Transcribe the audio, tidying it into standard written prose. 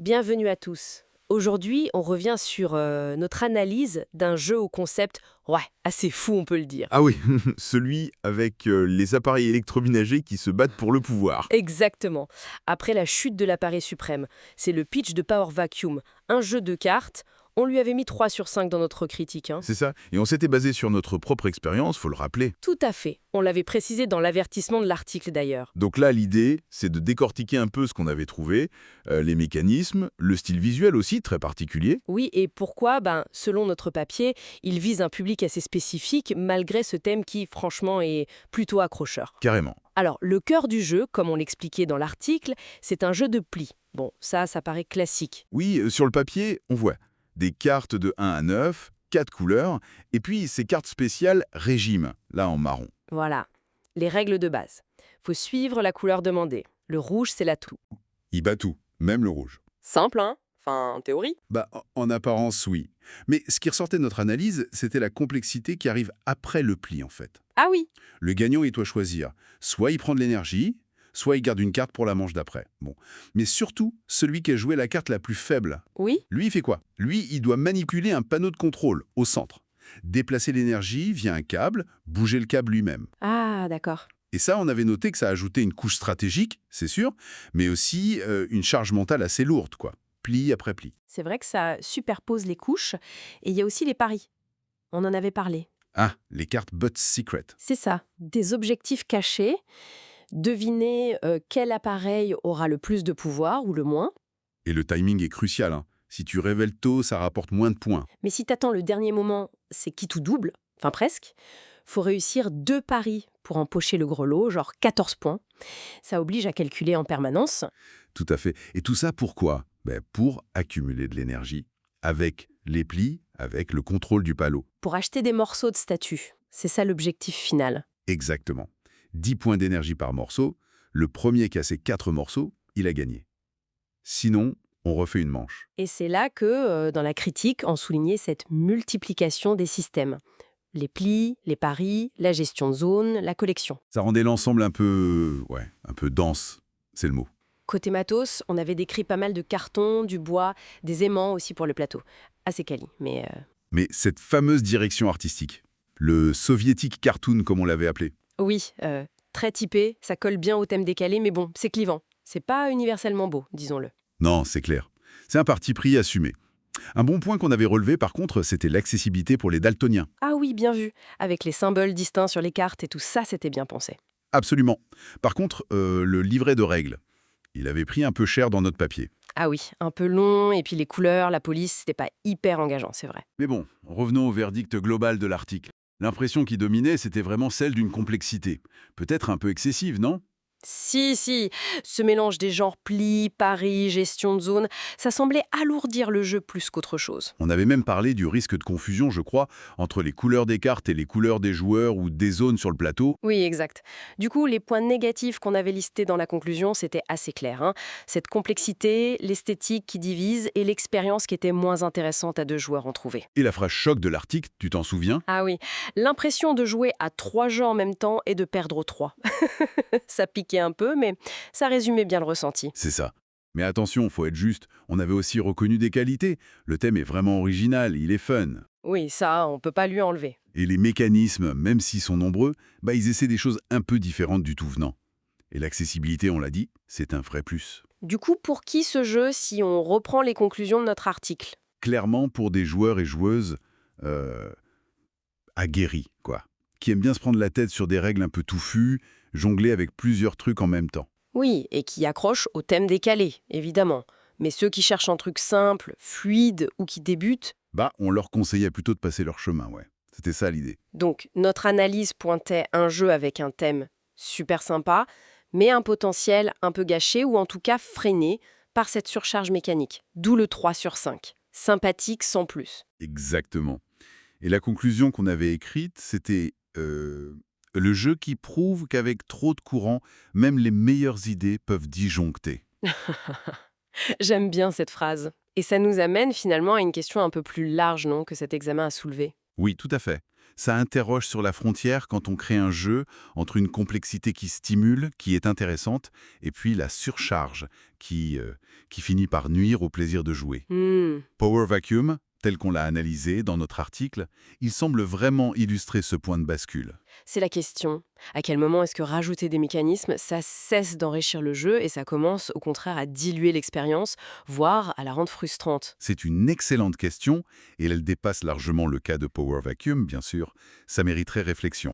Bienvenue à tous. Aujourd'hui, on revient sur notre analyse d'un jeu au concept, ouais, assez fou, on peut le dire. Ah oui, celui avec les appareils électroménagers qui se battent pour le pouvoir. Exactement. Après la chute de l'appareil suprême, c'est le pitch de Power Vacuum, un jeu de cartes. On lui avait mis 3 sur 5 dans notre critique, hein. C'est ça. Et on s'était basé sur notre propre expérience, faut le rappeler. Tout à fait. On l'avait précisé dans l'avertissement de l'article d'ailleurs. Donc là, l'idée, c'est de décortiquer un peu ce qu'on avait trouvé, les mécanismes, le style visuel aussi, très particulier. Oui, et pourquoi selon notre papier, il vise un public assez spécifique, malgré ce thème qui, franchement, est plutôt accrocheur. Carrément. Alors, le cœur du jeu, comme on l'expliquait dans l'article, c'est un jeu de plis. Bon, ça paraît classique. Oui, sur le papier, on voit des cartes de 1 à 9, 4 couleurs, et puis ces cartes spéciales régime, là en marron. Voilà, les règles de base. Faut suivre la couleur demandée. Le rouge, c'est l'atout. Il bat tout, même le rouge. Simple, hein? Enfin, en théorie. En apparence, oui. Mais ce qui ressortait de notre analyse, c'était la complexité qui arrive après le pli, en fait. Ah oui. Le gagnant, il doit choisir. Soit il prend de l'énergie, soit il garde une carte pour la manche d'après. Bon. Mais surtout, celui qui a joué la carte la plus faible. Oui. Lui, il fait quoi? Lui, il doit manipuler un panneau de contrôle au centre. Déplacer l'énergie via un câble, bouger le câble lui-même. Ah, d'accord. Et ça, on avait noté que ça ajoutait une couche stratégique, c'est sûr, mais aussi une charge mentale assez lourde, quoi. Pli après pli. C'est vrai que ça superpose les couches. Et il y a aussi les paris. On en avait parlé. Ah, les cartes But Secret. C'est ça, des objectifs cachés. Deviner quel appareil aura le plus de pouvoir ou le moins. Et le timing est crucial, hein. Si tu révèles tôt, ça rapporte moins de points. Mais si t'attends le dernier moment, c'est qui tout double, enfin presque. Faut réussir 2 paris pour empocher le gros lot, genre 14 points. Ça oblige à calculer en permanence. Tout à fait. Et tout ça pourquoi? Pour accumuler de l'énergie, avec les plis, avec le contrôle du palot. Pour acheter des morceaux de statut. C'est ça l'objectif final. Exactement. 10 points d'énergie par morceau. Le premier qui a ces 4 morceaux, il a gagné. Sinon, on refait une manche. Et c'est là que, dans la critique, on soulignait cette multiplication des systèmes. Les plis, les paris, la gestion de zone, la collection. Ça rendait l'ensemble un peu dense, c'est le mot. Côté matos, on avait décrit pas mal de cartons, du bois, des aimants aussi pour le plateau. Assez quali, mais... Mais cette fameuse direction artistique, le soviétique cartoon comme on l'avait appelé, Oui, très typé, ça colle bien au thème décalé, mais bon, c'est clivant. C'est pas universellement beau, disons-le. non, c'est clair. C'est un parti pris assumé. Un bon point qu'on avait relevé, par contre, c'était l'accessibilité pour les daltoniens. Ah oui, bien vu. Avec les symboles distincts sur les cartes et tout ça, c'était bien pensé. Absolument. Par contre, le livret de règles, il avait pris un peu cher dans notre papier. Ah oui, un peu long, et puis les couleurs, la police, c'était pas hyper engageant, c'est vrai. Mais bon, revenons au verdict global de l'article. L'impression qui dominait, c'était vraiment celle d'une complexité. Peut-être un peu excessive, non? Si, ce mélange des genres plis, paris, gestion de zone, ça semblait alourdir le jeu plus qu'autre chose. On avait même parlé du risque de confusion, je crois, entre les couleurs des cartes et les couleurs des joueurs ou des zones sur le plateau. Oui, exact. Du coup, les points négatifs qu'on avait listés dans la conclusion, c'était assez clair, hein. Cette complexité, l'esthétique qui divise et l'expérience qui était moins intéressante à 2 joueurs en trouvé. Et la phrase choc de l'article, tu t'en souviens? Ah oui, l'impression de jouer à 3 jeux en même temps et de perdre aux 3. Ça piquait un peu, mais ça résumait bien le ressenti. C'est ça. Mais attention, faut être juste, on avait aussi reconnu des qualités. Le thème est vraiment original, il est fun. Oui, ça, on peut pas lui enlever. Et les mécanismes, même s'ils sont nombreux, ils essaient des choses un peu différentes du tout venant. Et l'accessibilité, on l'a dit, c'est un vrai plus. Du coup, pour qui ce jeu si on reprend les conclusions de notre article? Clairement pour des joueurs et joueuses aguerris, quoi. Qui aiment bien se prendre la tête sur des règles un peu touffues, jongler avec plusieurs trucs en même temps. Oui, et qui accroche au thème décalé, évidemment. Mais ceux qui cherchent un truc simple, fluide ou qui débutent, On leur conseillait plutôt de passer leur chemin, ouais. C'était ça l'idée. donc notre analyse pointait un jeu avec un thème super sympa, mais un potentiel un peu gâché ou en tout cas freiné par cette surcharge mécanique. D'où le 3 sur 5. Sympathique sans plus. Exactement. Et la conclusion qu'on avait écrite, c'était le jeu qui prouve qu'avec trop de courant, même les meilleures idées peuvent disjoncter. J'aime bien cette phrase. Et ça nous amène finalement à une question un peu plus large, non, que cet examen a soulevé. Oui, tout à fait. Ça interroge sur la frontière quand on crée un jeu entre une complexité qui stimule, qui est intéressante, et puis la surcharge qui finit par nuire au plaisir de jouer. Hmm. Power Vacuum, tel qu'on l'a analysé dans notre article, il semble vraiment illustrer ce point de bascule. C'est la question. À quel moment est-ce que rajouter des mécanismes, ça cesse d'enrichir le jeu et ça commence au contraire à diluer l'expérience, voire à la rendre frustrante? C'est une excellente question, et elle dépasse largement le cas de Power Vacuum, bien sûr. Ça mériterait réflexion.